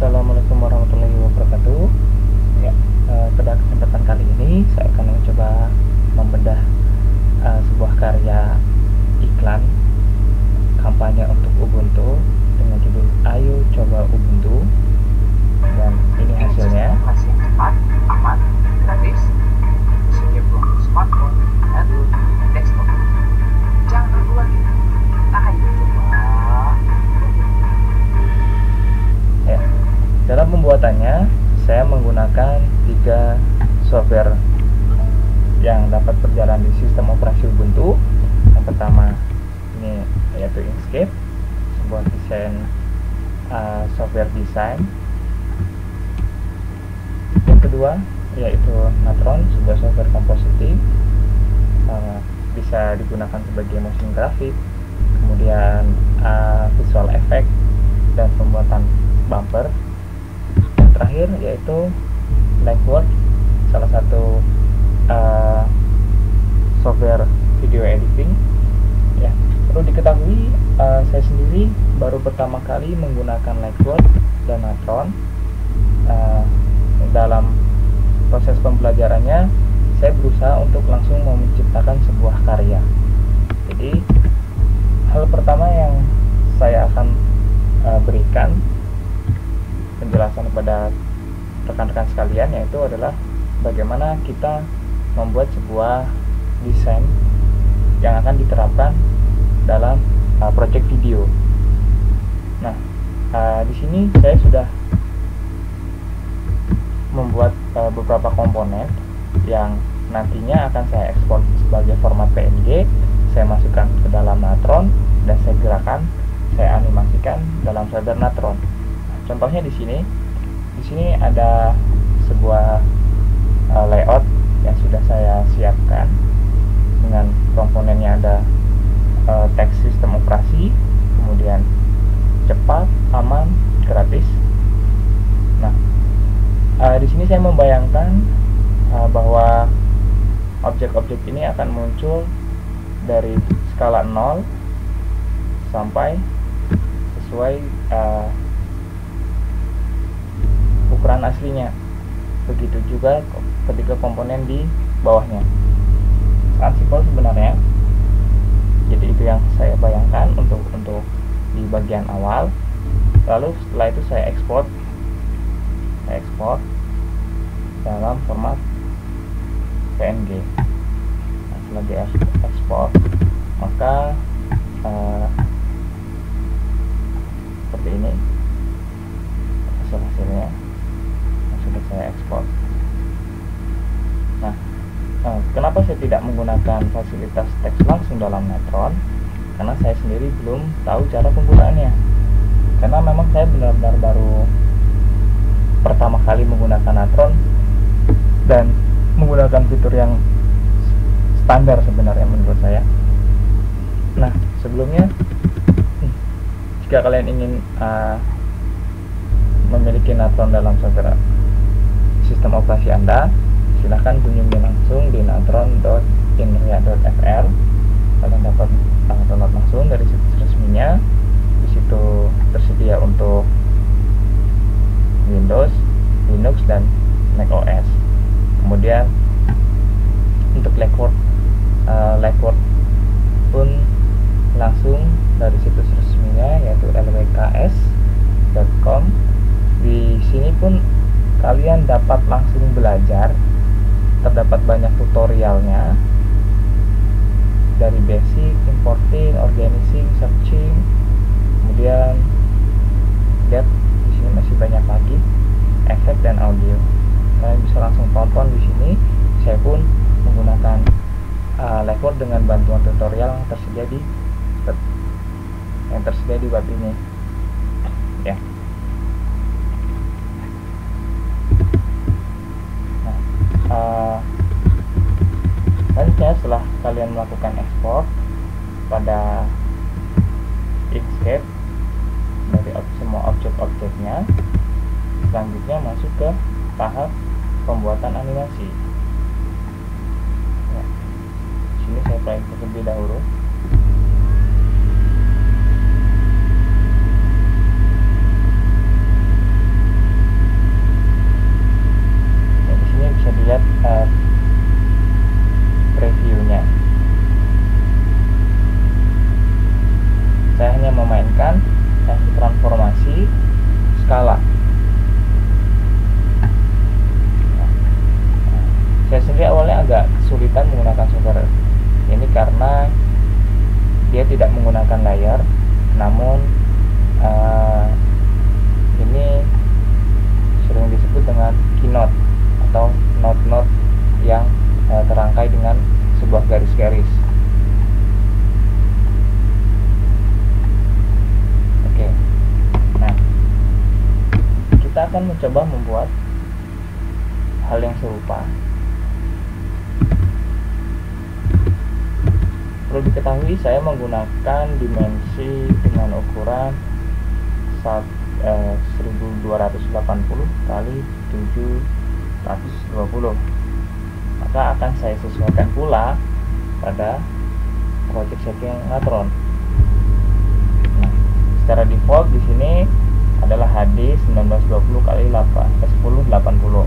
Assalamualaikum warahmatullahi wabarakatuh. Ya, pada kesempatan kali ini saya akan mencoba membedah sebuah karya iklan kampanye untuk Ubuntu dengan judul "Ayo Coba Ubuntu", dan ini hasilnya. Operasi yang cepat, aman, gratis, tersedia pun untuk smartphone, tablet, dan desktop. Jangan ragu lagi. Ayo coba. Ya, dalam pembuatannya saya menggunakan 3 software yang dapat berjalan di sistem operasi Ubuntu. Yang pertama ini yaitu Inkscape, sebuah desain software desain. Yang kedua yaitu Natron, sebuah software kompositif, bisa digunakan sebagai motion grafik, kemudian visual effect dan pembuatan bumper. Yang terakhir yaitu Lightwork, salah satu software video editing. Ya, perlu diketahui saya sendiri baru pertama kali menggunakan Lightwork dan Natron. Dalam proses pembelajarannya saya berusaha untuk langsung menciptakan sebuah karya. Jadi hal pertama yang saya akan berikan penjelasan kepada rekan-rekan sekalian yaitu adalah bagaimana kita membuat sebuah desain yang akan diterapkan dalam project video. Nah, di sini saya sudah membuat beberapa komponen yang nantinya akan saya ekspor sebagai format PNG. Saya masukkan ke dalam Natron dan saya gerakan, saya animasikan dalam software Natron. Contohnya di sini ada sebuah layout yang sudah saya siapkan dengan komponennya. Ada teks sistem operasi, kemudian cepat, aman, gratis. Nah, di sini saya membayangkan bahwa objek-objek ini akan muncul dari skala 0 sampai sesuai ukuran aslinya. Begitu juga ketika komponen di bawahnya. Sangat simpel sebenarnya. Jadi itu yang saya bayangkan untuk di bagian awal. Lalu setelah itu saya ekspor dalam format PNG. Nah, setelah di ekspor, maka seperti ini hasilnya yang sudah saya ekspor. Nah, kenapa saya tidak menggunakan fasilitas teks langsung dalam Natron? Karena saya sendiri belum tahu cara penggunaannya. Karena memang saya benar-benar baru pertama kali menggunakan Natron dan menggunakan fitur yang standar sebenarnya menurut saya. Nah, sebelumnya jika kalian ingin memiliki Natron dalam software sistem operasi Anda, silahkan kunjungi langsung di natron.inria.fr. Kalian dapat download langsung dari situs resminya. Di situ tersedia untuk Windows, Linux, dan macOS. Kemudian untuk Lightwork pun langsung dari situs resminya yaitu lwks.com. Di sini pun kalian dapat langsung belajar. Terdapat banyak tutorialnya dari basic, importing, organizing, searching. Kemudian lihat di sini masih banyak lagi efek dan audio. Kalian bisa langsung tonton di sini. Saya pun menggunakan Lightwork dengan bantuan tutorial yang tersedia di web ini. Ya. Nah, selanjutnya setelah kalian melakukan ekspor pada Inkscape dari semua objek-objeknya, selanjutnya masuk ke tahap pembuatan animasi. Ya. Sini saya play terlebih dahulu. akan mencoba membuat hal yang serupa. Perlu diketahui saya menggunakan dimensi dengan ukuran 1280 kali 720, maka akan saya sesuaikan pula pada project setting Natron. Nah, secara default di sini adalah HD 1920 kali 1080.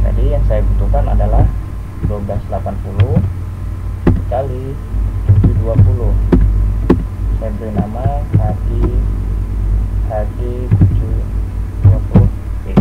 Jadi yang saya butuhkan adalah 1280 kali 720. Saya beri nama HD 720p.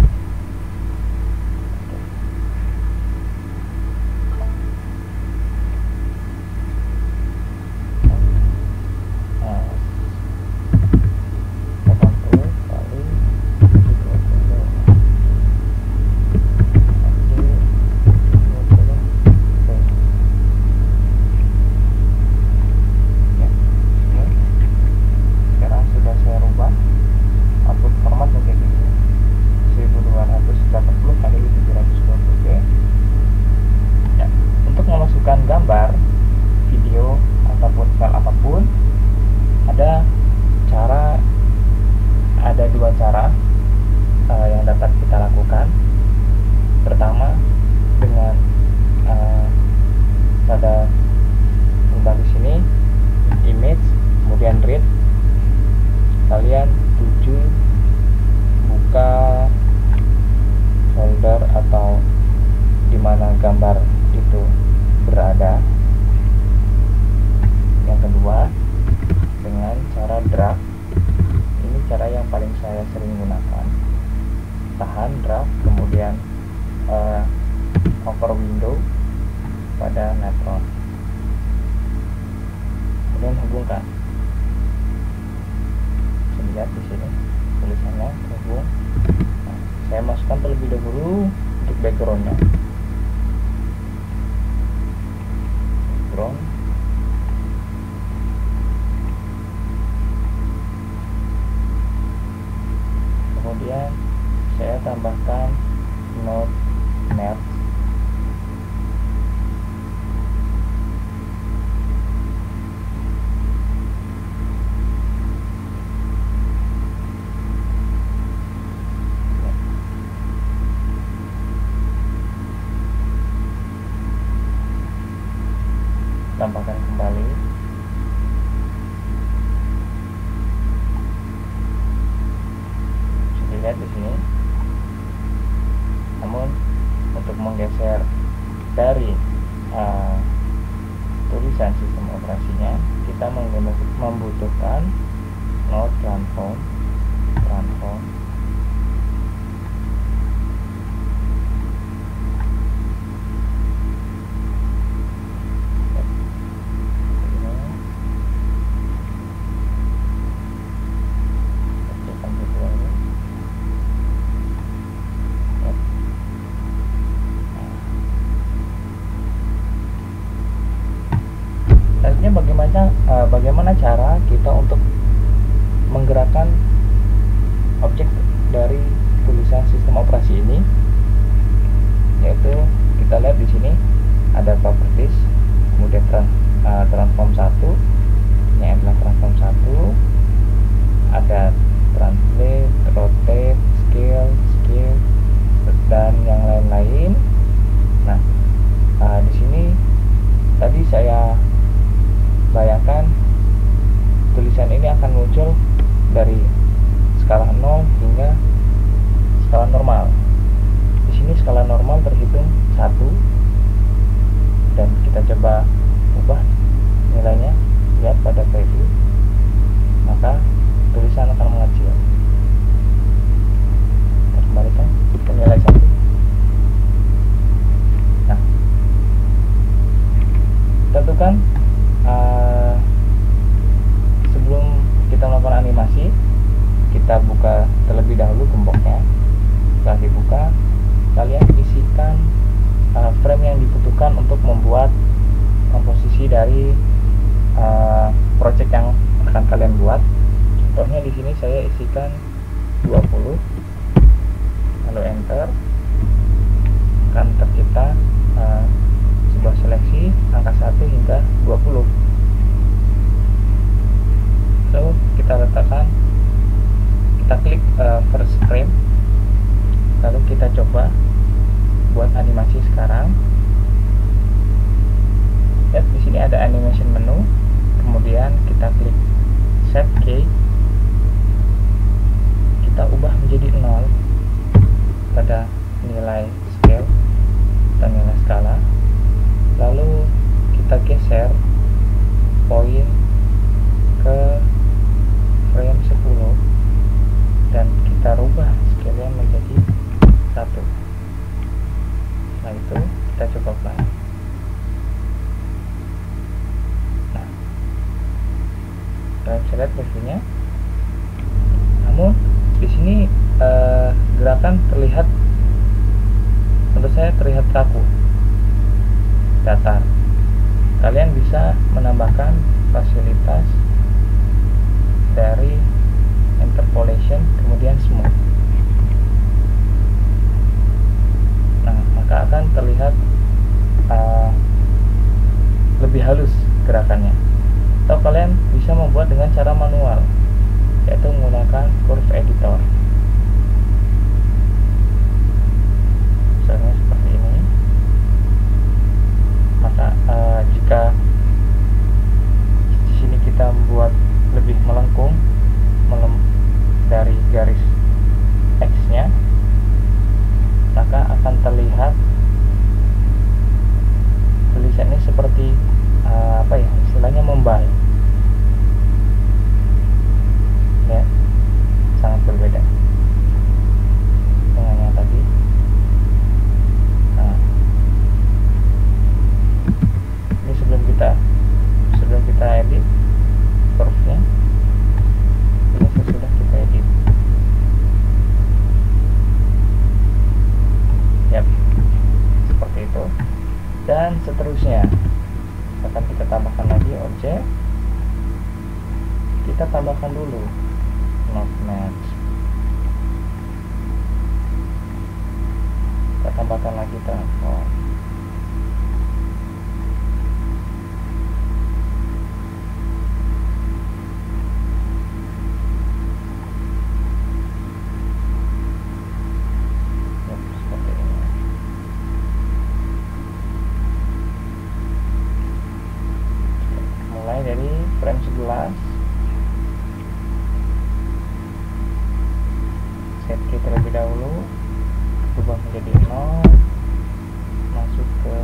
Gambar, video, ataupun file apapun, ada dua cara yang dapat kita lakukan. Pertama, dengan pada toolbar di sini image, kemudian read, kalian tuju buka folder atau di mana gambar itu berada. Yang kedua, dengan cara drag. Ini cara yang paling saya sering gunakan. Tahan, drag, kemudian over window pada Natron, kemudian hubungkan. Bisa lihat di sini tulisannya hubung. Nah, saya masukkan terlebih dahulu untuk backgroundnya. Kemudian saya tambahkan node merge. Tambahkan kembali. Bisa dilihat di sini. Namun untuk menggeser dari tulisan sistem operasinya, kita membutuhkan node transform. Bagaimana cara kita untuk menggerakkan objek dari tulisan sistem operasi ini, yaitu kita lihat di sini ada properties, kemudian transform 1, ini adalah transform 1, ada translate, rotate, scale, dan yang lain-lain. Nah, di sini tadi saya bayangkan tulisan ini akan muncul dari skala 0 hingga skala normal. Di sini skala normal terhitung 1, dan kita coba ubah nilainya. Lihat pada preview, maka tulisan akan mengecil. Kita kembalikan ke nilai 1. Nah, tentukan sebelum kita melakukan animasi, kita buka terlebih dahulu gemboknya. Setelah dibuka, kalian isikan frame yang dibutuhkan untuk membuat komposisi dari project yang akan kalian buat. Contohnya di sini saya isikan 20. lalu enter, akan tercipta sebuah seleksi angka 1 hingga 20. Lalu kita letakkan, kita klik first frame, lalu kita coba buat animasi sekarang. Lihat di sini ada animation menu, kemudian kita klik set key, kita ubah menjadi 0 pada nilai scale atau nilai skala, lalu kita geser poin ke frame 10 dan kita rubah scale-nya menjadi 1. Setelah itu kita coba play. Nah, kalian bisa lihat reviewnya. Namun di sini gerakan terlihat, menurut saya terlihat kaku, datar. Kalian bisa menambahkan fasilitas dari interpolation kemudian smooth. Nah, maka akan terlihat lebih halus gerakannya. Atau kalian bisa membuat dengan cara manual, yaitu menggunakan curve editor. Misalnya seperti ini. Maka jika di sini kita membuat lebih melengkung dari garis X-nya, maka akan terlihat tulisannya seperti istilahnya membaik. Ya, sangat berbeda dengan yang tadi. Nah, ini sebelum kita edit curve-nya, ini sesudah kita edit. Yap, seperti itu. Dan seterusnya akan kita tambahkan lagi objek. Kita tambahkan dulu not match. Kita tambahkan lagi transform. Seperti ini. Mulai dari frame 11, set key terlebih dahulu, ubah menjadi 0, masuk ke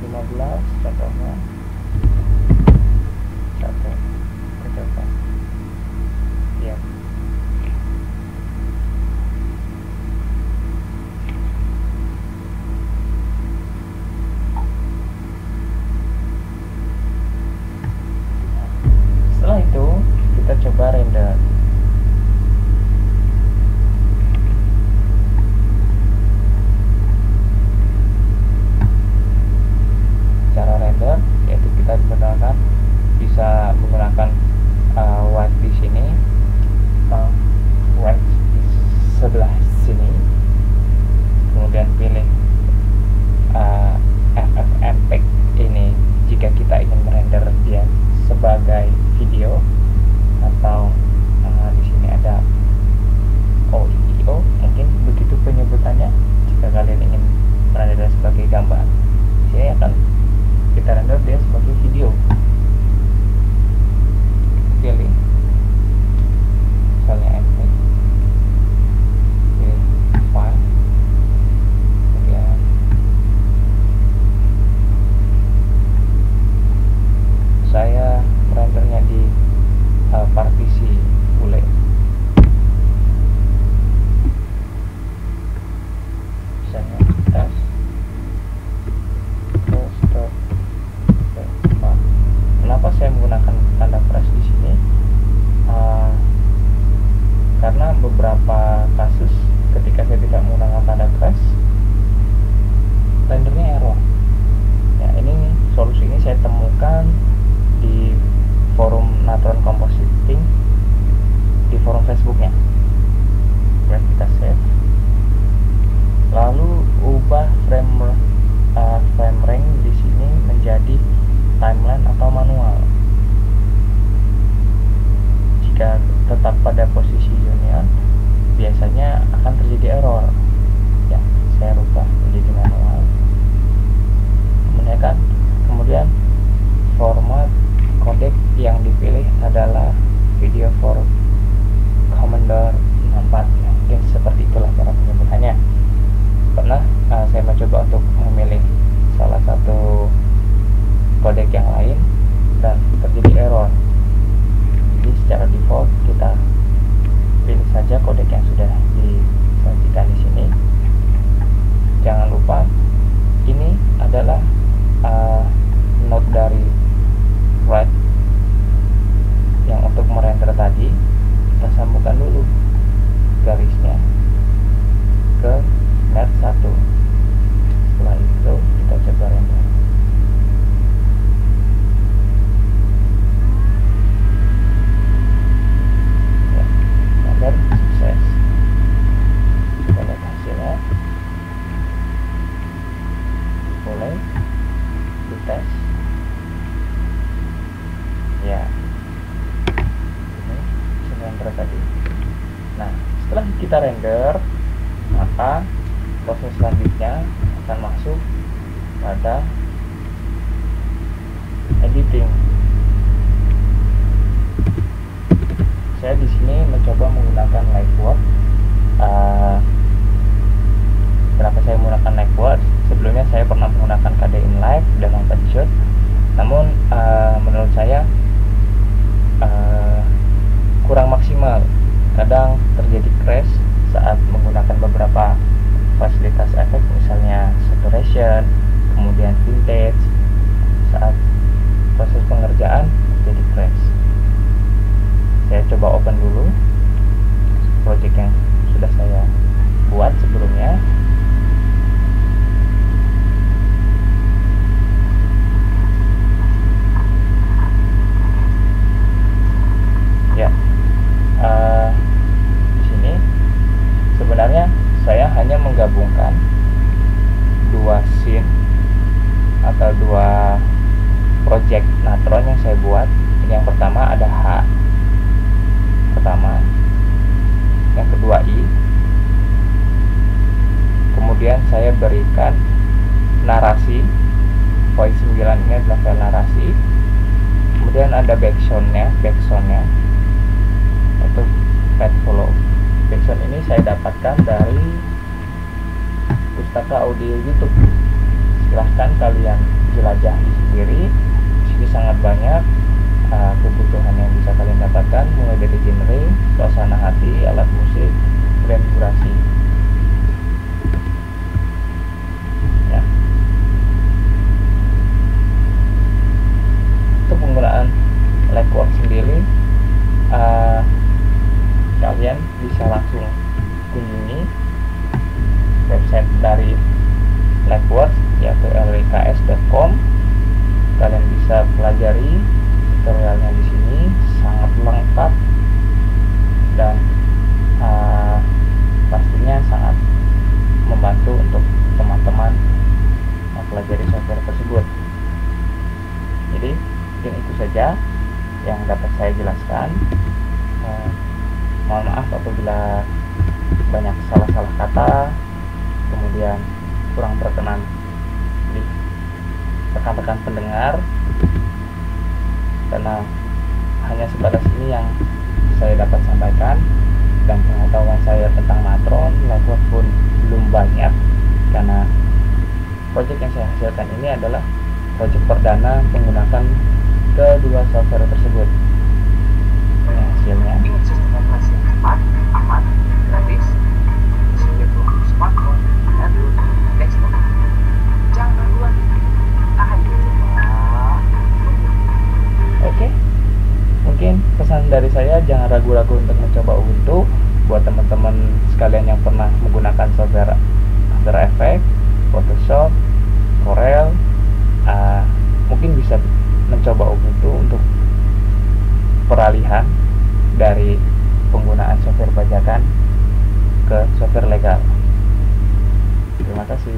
15 contohnya, 1, kita coba. Ya, setelah itu kita coba render. posisi union, biasanya akan terjadi error. Ya, saya rubah menjadi manual. Kemudian format codec yang dipilih adalah video for Commodore 64. Ya, mungkin seperti itulah cara penyebutannya. Pernah saya mencoba untuk memilih salah satu codec yang lain dan terjadi error. Jadi secara default kita pilih saja codec yang sudah disajikan di sini. Jangan lupa ini adalah node dari write yang untuk merender tadi. Kita sambungkan dulu garisnya ke net 1. Setelah itu kita coba render. Ya, render sukses. Kita lihat hasilnya. Boleh dites. Ya, ini render tadi. Nah, setelah kita render, maka proses selanjutnya akan masuk pada editing. Saya di sini mencoba menggunakan Lightworks. Kenapa saya menggunakan Lightworks? Sebelumnya saya pernah menggunakan Kdenlive dan OpenShot. Namun menurut saya kurang maksimal. Kadang terjadi crash saat menggunakan beberapa fasilitas efek, misalnya saturation, kemudian vintage. Saat proses pengerjaan jadi crash. Saya coba open dulu project yang sudah saya buat sebelumnya. Ya, di sini sebenarnya saya hanya menggabungkan dua scene atau dua project Natron yang saya buat. Yang pertama ada H pertama, yang kedua I, kemudian saya berikan narasi. Voice 9 ini adalah file narasi, kemudian ada backsoundnya itu pet follow. Backsound ini saya dapatkan dari pustaka audio YouTube. Silahkan kalian jelajahi sendiri. Di sini sangat banyak kebutuhan yang bisa kalian dapatkan, mulai dari genre, suasana hati, alat musik, dan durasi. Ya. Untuk penggunaan Lightworks sendiri, kalian bisa langsung kunjungi website dari Lightworks, yaitu lwks.com. Kalian bisa pelajari tutorialnya di sini, sangat lengkap dan pastinya sangat membantu untuk teman-teman mempelajari software tersebut. Jadi mungkin itu saja yang dapat saya jelaskan. Mohon maaf apabila banyak salah-salah kata, kemudian kurang berkenan di rekan-rekan pendengar, karena hanya sebatas ini yang saya dapat sampaikan, dan pengetahuan saya tentang Natron Lightworks pun belum banyak, karena project yang saya hasilkan ini adalah project perdana menggunakan kedua software tersebut. Ini hasilnya. Ingin sistem operasi yang cepat, aman, gratis, isinya untuk smartphone, Android, desktop. Jangan ragu lagi. Ayo coba. Oke, mungkin pesan dari saya, jangan ragu-ragu untuk mencoba Ubuntu. Buat teman-teman sekalian yang pernah menggunakan software After Effects, Photoshop, Corel, mungkin bisa mencoba Ubuntu untuk peralihan dari penggunaan software bajakan ke software legal. Terima kasih.